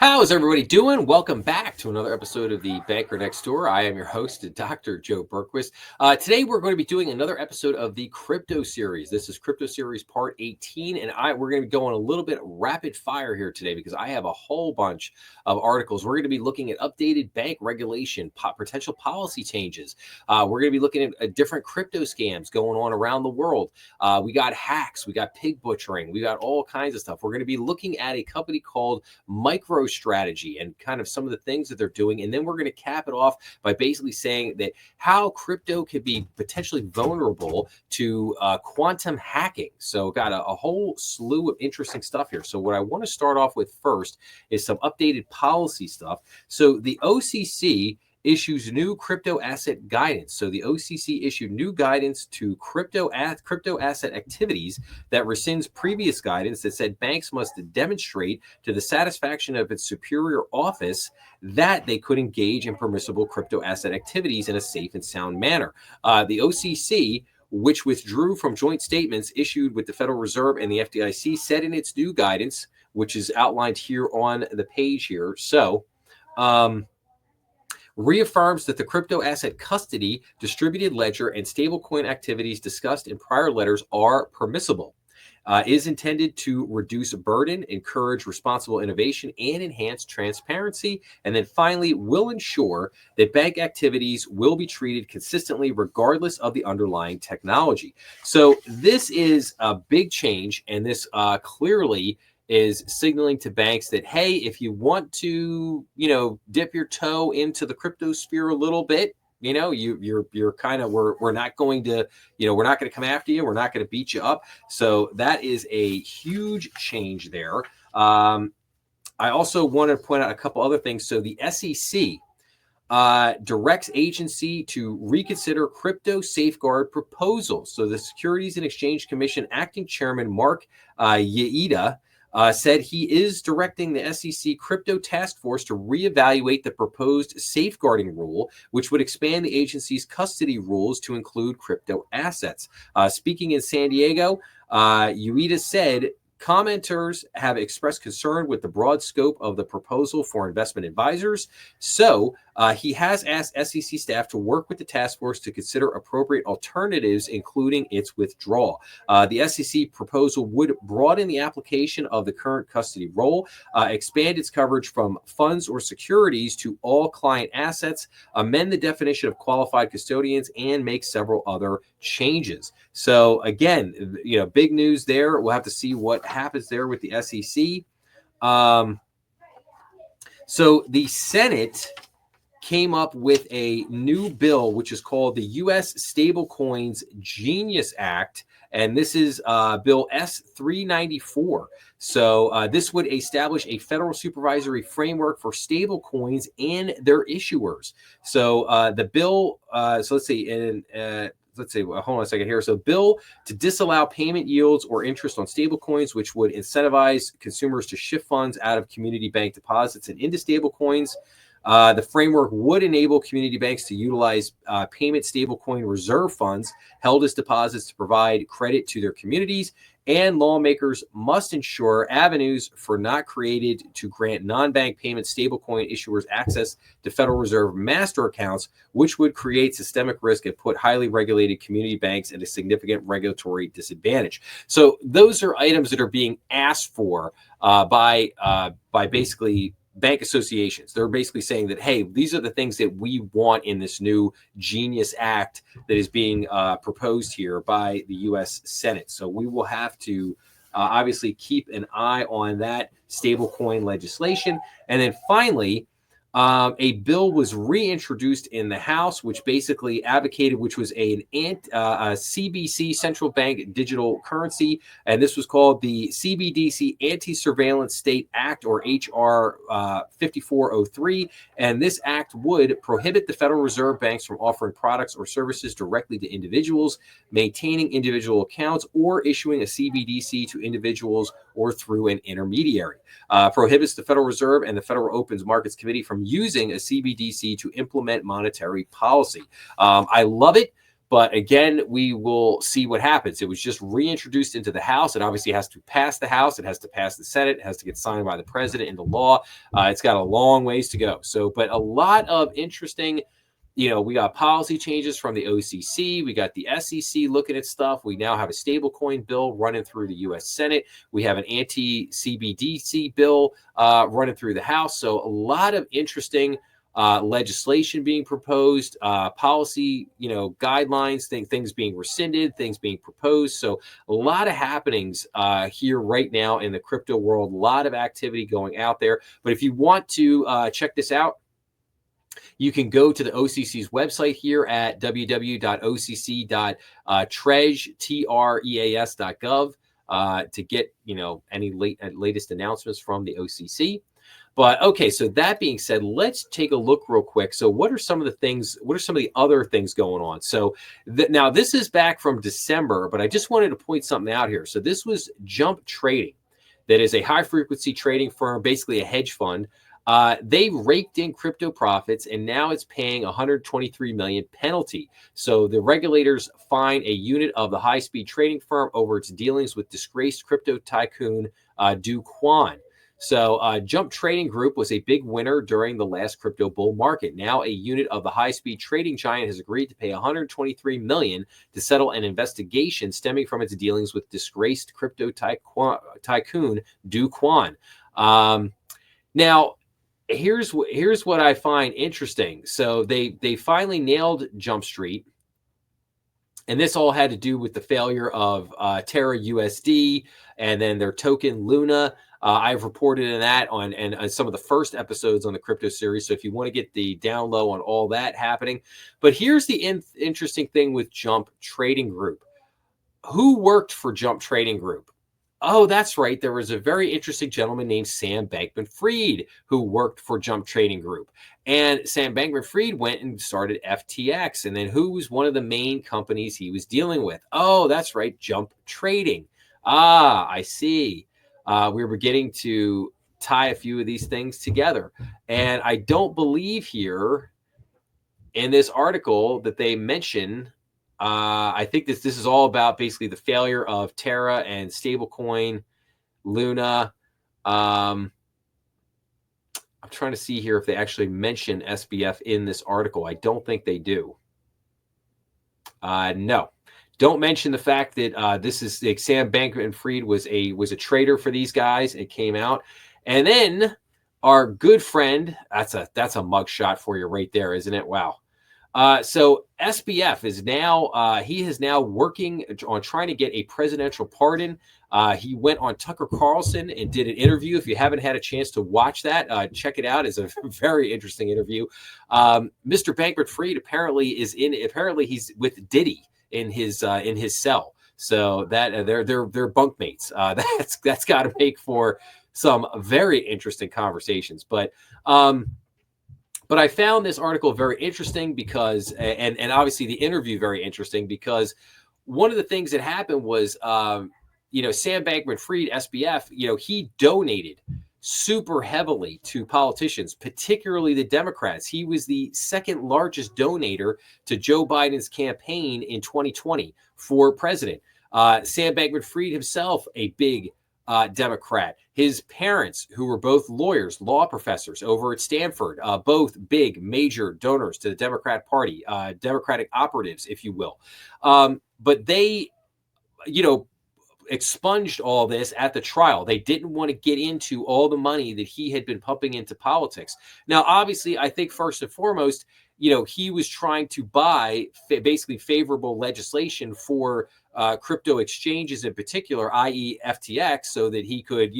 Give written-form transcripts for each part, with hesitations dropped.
How's everybody doing? Welcome back to another episode of the Banker Next Door. I am your host, Dr. Joe Berquist. Today, we're going to be doing another episode of the Crypto Series. This is Crypto Series Part 18, and we're going to be going a little bit rapid fire here today because I have a whole bunch of articles. We're going to be looking at updated bank regulation, potential policy changes. We're going to be looking at different crypto scams going on around the world. We got hacks, we got pig butchering, we got all kinds of stuff. We're going to be looking at a company called MicroStrategy and kind of some of the things that they're doing. And then we're going to cap it off by basically saying that how crypto could be potentially vulnerable to quantum hacking. So got a whole slew of interesting stuff here. So what I want to start off with first is some updated policy stuff. So the OCC issues new crypto asset guidance. So the OCC issued new guidance to crypto asset activities that rescinds previous guidance that said banks must demonstrate to the satisfaction of its superior office that they could engage in permissible crypto asset activities in a safe and sound manner. The OCC, which withdrew from joint statements issued with the Federal Reserve and the FDIC, said in its new guidance, which is outlined here on the page here. So, reaffirms that the crypto asset custody, distributed ledger, and stablecoin activities discussed in prior letters are permissible, is intended to reduce burden, encourage responsible innovation, and enhance transparency. And then finally, will ensure that bank activities will be treated consistently regardless of the underlying technology. So this is a big change, and this clearly is signaling to banks that, hey, if you want to, dip your toe into the crypto sphere a little bit, you're kind of, we're not going to, we're not going to come after you. We're not going to beat you up. So that is a huge change there. I also want to point out a couple other things. So the SEC directs agency to reconsider crypto safeguard proposals. So the Securities and Exchange Commission acting chairman, Mark Yaida, said he is directing the SEC Crypto Task Force to reevaluate the proposed safeguarding rule, which would expand the agency's custody rules to include crypto assets. Speaking in San Diego, Ueda said, commenters have expressed concern with the broad scope of the proposal for investment advisors. So he has asked SEC staff to work with the task force to consider appropriate alternatives, including its withdrawal. The SEC proposal would broaden the application of the current custody role, expand its coverage from funds or securities to all client assets, amend the definition of qualified custodians, and make several other changes. So again, big news there. We'll have to see what happens there with the SEC. So the Senate came up with a new bill, which is called the U.S. Stablecoins Genius Act, and this is Bill S-394. So this would establish a federal supervisory framework for stablecoins and their issuers. So the bill, so let's see, hold on a second here. So bill to disallow payment yields or interest on stablecoins, which would incentivize consumers to shift funds out of community bank deposits and into stablecoins. The framework would enable community banks to utilize payment stablecoin reserve funds held as deposits to provide credit to their communities, and lawmakers must ensure avenues for not created to grant non-bank payment stablecoin issuers access to Federal Reserve master accounts, which would create systemic risk and put highly regulated community banks at a significant regulatory disadvantage. So those are items that are being asked for by basically bank associations. They're basically saying that, hey, these are the things that we want in this new Genius Act that is being proposed here by the U.S. Senate. So we will have to obviously keep an eye on that stablecoin legislation. And then finally, a bill was reintroduced in the House, which basically advocated, which was a CBC, central bank digital currency, and this was called the CBDC Anti-Surveillance State Act, or HR 5403. And this act would prohibit the Federal Reserve banks from offering products or services directly to individuals, maintaining individual accounts, or issuing a CBDC to individuals or through an intermediary. Prohibits the Federal Reserve and the Federal Opens Markets Committee from using a CBDC to implement monetary policy. I love it, But again, we will see what happens. It was just reintroduced into the House. It obviously has to pass the House. It has to pass the Senate. It has to get signed by the president into law. It's got a long ways to go. So, but a lot of interesting, we got policy changes from the OCC. We got the SEC looking at stuff. We now have a stablecoin bill running through the U.S. Senate. We have an anti-CBDC bill running through the House. So a lot of interesting legislation being proposed, policy, guidelines, things being rescinded, things being proposed. So a lot of happenings here right now in the crypto world, a lot of activity going out there. But if you want to check this out, you can go to the OCC's website here at www.occ.treas.gov to get, any latest announcements from the OCC. But okay, so that being said, let's take a look real quick. So what are some of the other things going on? So now this is back from December, but I just wanted to point something out here. So this was Jump Trading. That is a high frequency trading firm, basically a hedge fund. They raked in crypto profits, and now it's paying $123 million penalty. So the regulators fine a unit of the high-speed trading firm over its dealings with disgraced crypto tycoon Do Kwon. So Jump Trading Group was a big winner during the last crypto bull market. Now a unit of the high-speed trading giant has agreed to pay $123 million to settle an investigation stemming from its dealings with disgraced crypto tycoon Do Kwon. Now, here's what I find interesting. So they finally nailed Jump Street, and this all had to do with the failure of Terra USD and then their token Luna. I've reported in that on some of the first episodes on the crypto series. So if you want to get the down low on all that happening, but here's the interesting thing with Jump Trading Group. Who worked for Jump Trading Group? Oh, that's right. There was a very interesting gentleman named Sam Bankman-Fried who worked for Jump Trading Group. And Sam Bankman-Fried went and started FTX. And then who was one of the main companies he was dealing with? Oh, that's right. Jump Trading. Ah, I see. We were beginning to tie a few of these things together. And I don't believe here in this article that they mention I think this is all about basically the failure of Terra and stablecoin Luna. I'm trying to see here if they actually mention SBF in this article. I don't think they do. No, don't mention the fact that this is like Sam Bankman-Fried was a trader for these guys. It came out, and then our good friend, that's a mugshot for you right there, isn't it? Wow. So SBF is now, he is now working on trying to get a presidential pardon. He went on Tucker Carlson and did an interview. If you haven't had a chance to watch that, check it out. It's a very interesting interview. Mr. Bankman-Fried apparently he's with Diddy in his cell. So that they're bunkmates. That's got to make for some very interesting conversations. But I found this article very interesting because, and obviously the interview very interesting because one of the things that happened was, Sam Bankman-Fried, SBF, he donated super heavily to politicians, particularly the Democrats. He was the second largest donator to Joe Biden's campaign in 2020 for president. Sam Bankman-Fried himself, a big Democrat. His parents, who were both lawyers, law professors over at Stanford, both big major donors to the Democrat Party, Democratic operatives, if you will. But they, expunged all this at the trial. They didn't want to get into all the money that he had been pumping into politics. Now, obviously, I think first and foremost, he was trying to buy basically favorable legislation for crypto exchanges in particular, i.e. FTX, so that he could,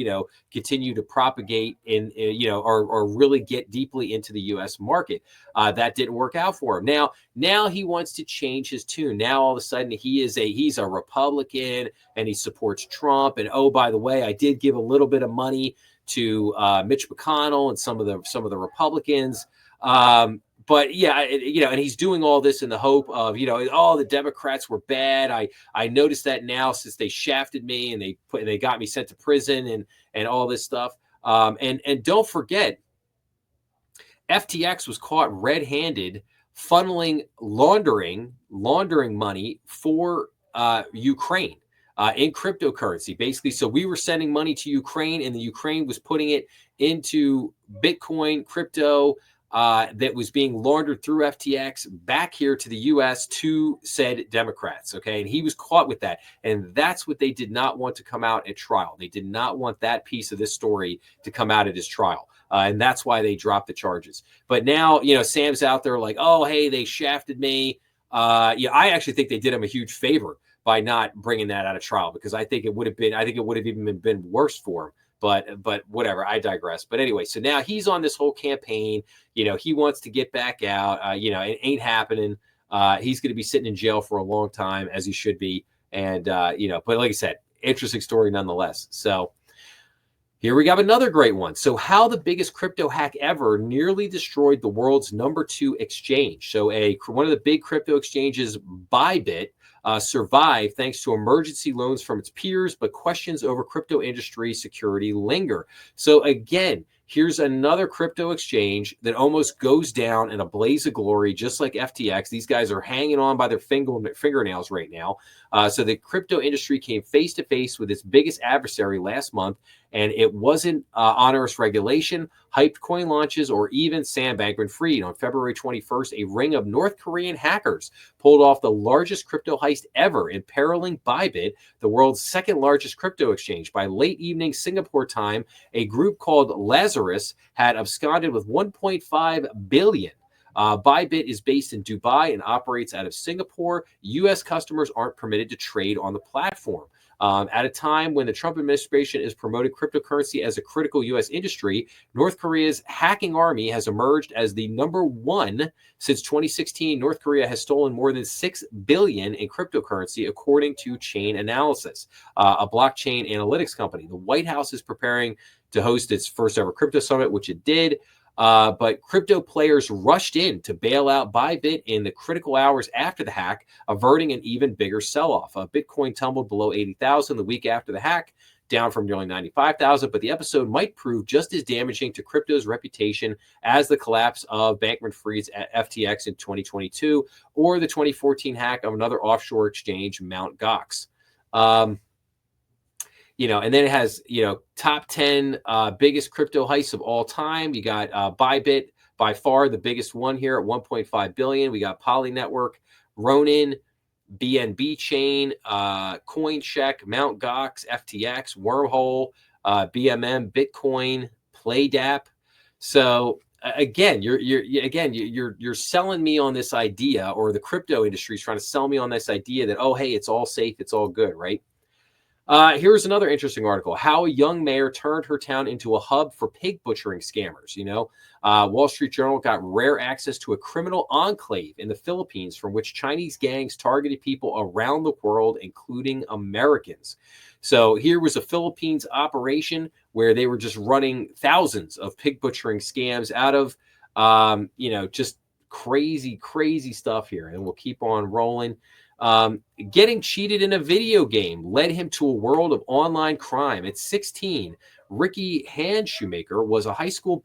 continue to propagate or really get deeply into the U.S. market. That didn't work out for him. Now he wants to change his tune. Now all of a sudden he's a Republican and he supports Trump. And oh, by the way, I did give a little bit of money to Mitch McConnell and some of the Republicans. But yeah, and he's doing all this in the hope of, the Democrats were bad. I noticed that now since they shafted me and they got me sent to prison and all this stuff. And don't forget, FTX was caught red-handed funneling, laundering money for Ukraine in cryptocurrency, basically. So we were sending money to Ukraine, and the Ukraine was putting it into Bitcoin, crypto, that was being laundered through FTX back here to the U.S. to said Democrats. Okay, and he was caught with that, and that's what they did not want to come out at trial. They did not want that piece of this story to come out at his trial. And that's why they dropped the charges. But now, Sam's out there like, oh, hey, they shafted me. I actually think they did him a huge favor by not bringing that out of trial, because I think it would have even been worse for him. But whatever, I digress. But anyway, so now he's on this whole campaign. He wants to get back out. It ain't happening. He's going to be sitting in jail for a long time, as he should be. And, but like I said, interesting story nonetheless. So here we have another great one. So how the biggest crypto hack ever nearly destroyed the world's #2 exchange. So one of the big crypto exchanges, Bybit, survived thanks to emergency loans from its peers, but questions over crypto industry security linger. So again, here's another crypto exchange that almost goes down in a blaze of glory, just like FTX. These guys are hanging on by their fingernails right now. So the crypto industry came face to face with its biggest adversary last month, and it wasn't onerous regulation, hyped coin launches, or even Sam Bankman-Fried. On February 21st, a ring of North Korean hackers pulled off the largest crypto heist ever, imperiling Bybit, the world's second largest crypto exchange. By late evening Singapore time, a group called Lazarus had absconded with 1.5 billion. Bybit is based in Dubai and operates out of Singapore. U.S. customers aren't permitted to trade on the platform. At a time when the Trump administration is promoting cryptocurrency as a critical U.S. industry, North Korea's hacking army has emerged as the #1 since 2016. North Korea has stolen more than $6 billion in cryptocurrency, according to Chain Analysis, a blockchain analytics company. The White House is preparing to host its first ever crypto summit, which it did. But crypto players rushed in to bail out Bybit in the critical hours after the hack, averting an even bigger sell-off. Bitcoin tumbled below 80,000 the week after the hack, down from nearly 95,000. But the episode might prove just as damaging to crypto's reputation as the collapse of Bankman-Fried's FTX in 2022 or the 2014 hack of another offshore exchange, Mt. Gox. And then it has, top 10 biggest crypto heists of all time. You got Bybit, by far the biggest one here at 1.5 billion. We got Poly Network, Ronin, BNB Chain, CoinCheck, Mt. Gox, FTX, Wormhole, BMM, Bitcoin, PlayDAP. So again, you're selling me on this idea, or the crypto industry is trying to sell me on this idea that, oh, hey, it's all safe, it's all good, right? Here's another interesting article: how a young mayor turned her town into a hub for pig butchering scammers. Wall Street Journal got rare access to a criminal enclave in the Philippines from which Chinese gangs targeted people around the world, including Americans. So here was a Philippines operation where they were just running thousands of pig butchering scams out of, just crazy stuff here. And we'll keep on rolling. Getting cheated in a video game led him to a world of online crime. At 16, Ricky Handschumacher was a high school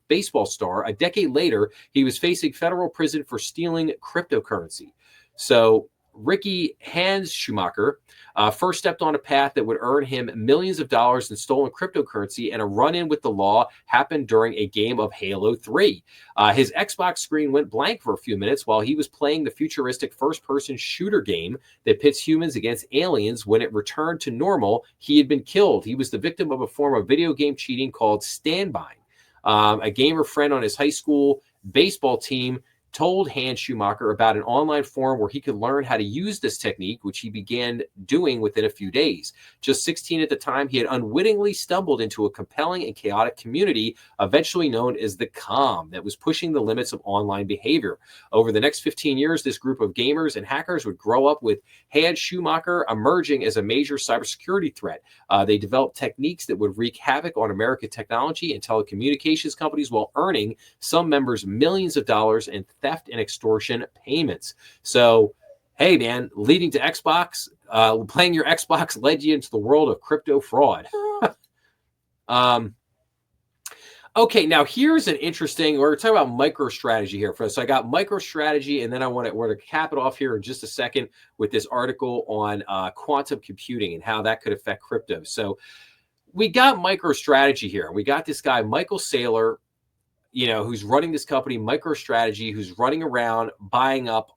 baseball star. A decade later, he was facing federal prison for stealing cryptocurrency. So Ricky Handschumacher first stepped on a path that would earn him millions of dollars in stolen cryptocurrency, and a run-in with the law happened during a game of Halo 3. His Xbox screen went blank for a few minutes while he was playing the futuristic first-person shooter game that pits humans against aliens. When it returned to normal, he had been killed. He was the victim of a form of video game cheating called standby. A gamer friend on his high school baseball team told Handschumacher about an online forum where he could learn how to use this technique, which he began doing within a few days. Just 16 at the time, he had unwittingly stumbled into a compelling and chaotic community, eventually known as the COM, that was pushing the limits of online behavior. Over the next 15 years, this group of gamers and hackers would grow up with Handschumacher emerging as a major cybersecurity threat. They developed techniques that would wreak havoc on American technology and telecommunications companies while earning some members millions of dollars in theft and extortion payments. So, hey, man, leading to Xbox, playing your Xbox led you into the world of crypto fraud. Okay, now here's an interesting. We're talking about MicroStrategy here first. So I got MicroStrategy, and then we're to cap it off here in just a second with this article on quantum computing and how that could affect crypto. So we got MicroStrategy here. We got this guy Michael Saylor, who's running this company, MicroStrategy, who's running around buying up,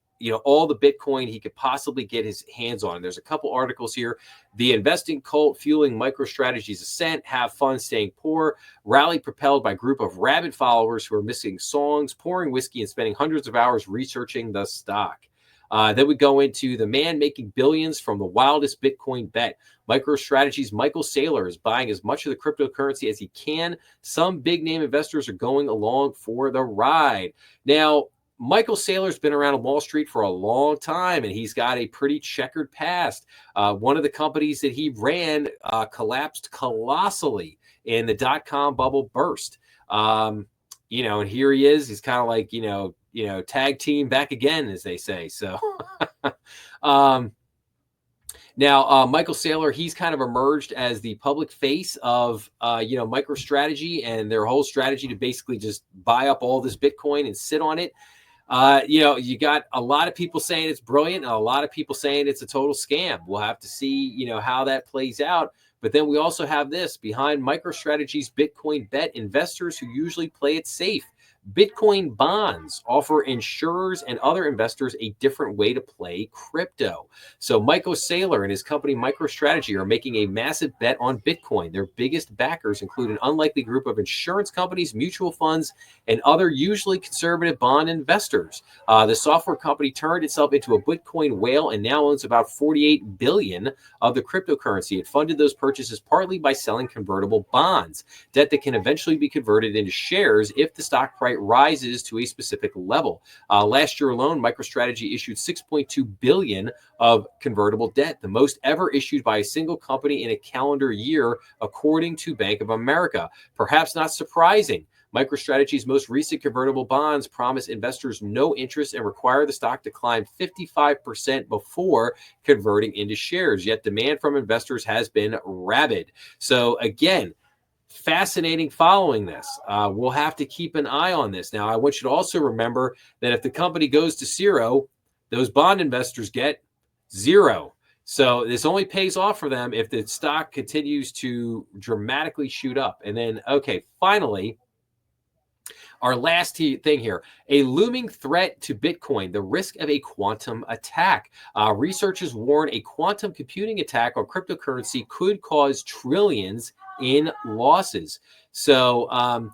all the Bitcoin he could possibly get his hands on. There's a couple articles here. The investing cult fueling MicroStrategy's ascent, have fun staying poor, rally propelled by group of rabid followers who are missing songs, pouring whiskey, and spending hundreds of hours researching the stock. Then we go into the man making billions from the wildest Bitcoin bet. MicroStrategy's Michael Saylor is buying as much of the cryptocurrency as he can. Some big name investors are going along for the ride. Now, Michael Saylor's been around Wall Street for a long time, and he's got a pretty checkered past. One of the companies that he ran collapsed colossally in the dot-com bubble burst. And here he is. He's kind of like, tag team back again, as they say. So now Michael Saylor, he's kind of emerged as the public face of, MicroStrategy and their whole strategy to basically just buy up all this Bitcoin and sit on it. You got a lot of people saying it's brilliant and a lot of people saying it's a total scam. We'll have to see, how that plays out. But then we also have this behind MicroStrategy's Bitcoin bet, investors who usually play it safe. Bitcoin bonds offer insurers and other investors a different way to play crypto. So Michael Saylor and his company MicroStrategy are making a massive bet on Bitcoin. Their biggest backers include an unlikely group of insurance companies, mutual funds, and other usually conservative bond investors. The software company turned itself into a Bitcoin whale and now owns about 48 billion of the cryptocurrency. It funded those purchases partly by selling convertible bonds, debt that can eventually be converted into shares if the stock price rises to a specific level. Last year alone, MicroStrategy issued 6.2 billion of convertible debt, the most ever issued by a single company in a calendar year, according to Bank of America. Perhaps not surprising, MicroStrategy's most recent convertible bonds promise investors no interest and require the stock to climb 55% before converting into shares. Yet demand from investors has been rabid. So again, fascinating following this. We'll have to keep an eye on this. Now, I want you to also remember that if the company goes to zero, those bond investors get zero. So this only pays off for them if the stock continues to dramatically shoot up. And then, okay, finally, our last thing here, a looming threat to Bitcoin, the risk of a quantum attack. Researchers warn a quantum computing attack on cryptocurrency could cause trillions in losses. So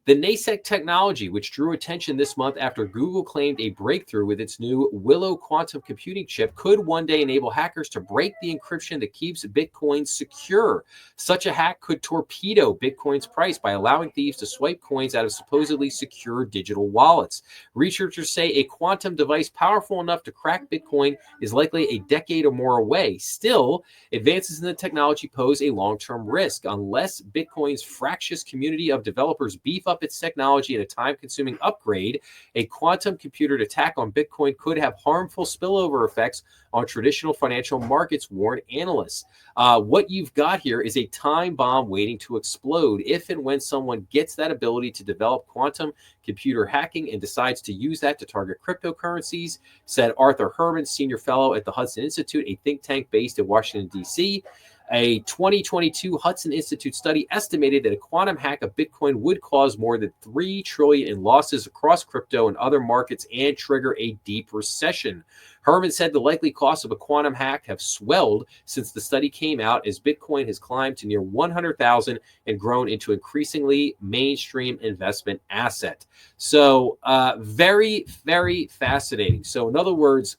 the nascent technology, which drew attention this month after Google claimed a breakthrough with its new Willow quantum computing chip, could one day enable hackers to break the encryption that keeps Bitcoin secure. Such a hack could torpedo Bitcoin's price by allowing thieves to swipe coins out of supposedly secure digital wallets. Researchers say a quantum device powerful enough to crack Bitcoin is likely a decade or more away. Still, advances in the technology pose a long-term risk. Unless Bitcoin's fractious community of developers beef up its technology in a time-consuming upgrade, a quantum computer attack on Bitcoin could have harmful spillover effects on traditional financial markets, warn analysts. What you've got here is a time bomb waiting to explode if and when someone gets that ability to develop quantum computer hacking and decides to use that to target cryptocurrencies, said Arthur Herman, senior fellow at the Hudson Institute, a think tank based in Washington, D.C. A 2022 Hudson Institute study estimated that a quantum hack of Bitcoin would cause more than $3 trillion in losses across crypto and other markets and trigger a deep recession. Herman said the likely costs of a quantum hack have swelled since the study came out, as Bitcoin has climbed to near 100,000 and grown into increasingly mainstream investment asset. So very, very fascinating. So in other words,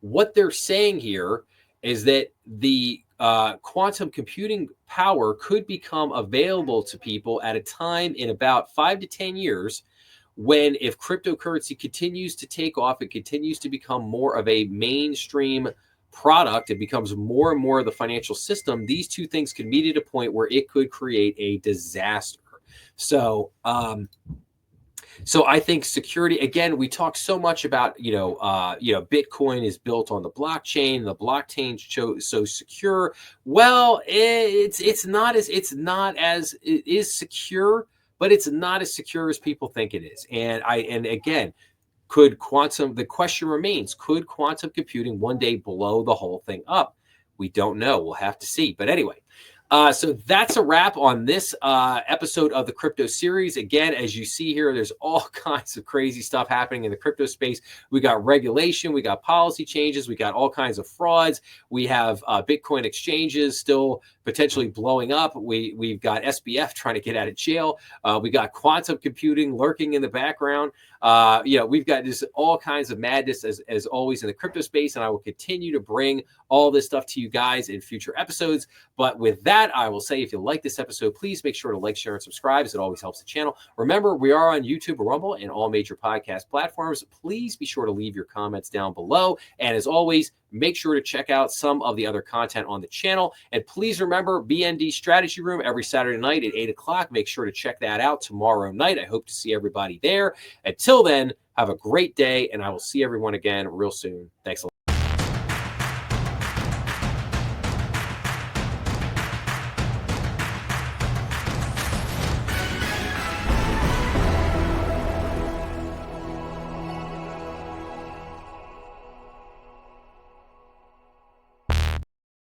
what they're saying here is that the quantum computing power could become available to people at a time in about 5 to 10 years when, if cryptocurrency continues to take off, it continues to become more of a mainstream product, it becomes more and more of the financial system, these two things could meet at a point where it could create a disaster. So So I think security, again, we talk so much about, Bitcoin is built on the blockchain. The blockchain so secure. Well, it is secure, but it's not as secure as people think it is. And again, the question remains, could quantum computing one day blow the whole thing up? We don't know. We'll have to see. But anyway, so that's a wrap on this episode of the crypto series. Again, as you see here, there's all kinds of crazy stuff happening in the crypto space. We got regulation, we got policy changes, we got all kinds of frauds. We have Bitcoin exchanges still potentially blowing up. We've got SBF trying to get out of jail. We got quantum computing lurking in the background. We've got just all kinds of madness as always in the crypto space, and I will continue to bring all this stuff to you guys in future episodes. But with that, I will say, if you like this episode, please make sure to like, share, and subscribe, as it always helps the channel. Remember, we are on YouTube, Rumble, and all major podcast platforms. Please be sure to leave your comments down below. And as always, make sure to check out some of the other content on the channel. And please remember, BND Strategy Room every Saturday night at 8 o'clock. Make sure to check that out tomorrow night. I hope to see everybody there. Until then, have a great day, and I will see everyone again real soon. Thanks a lot.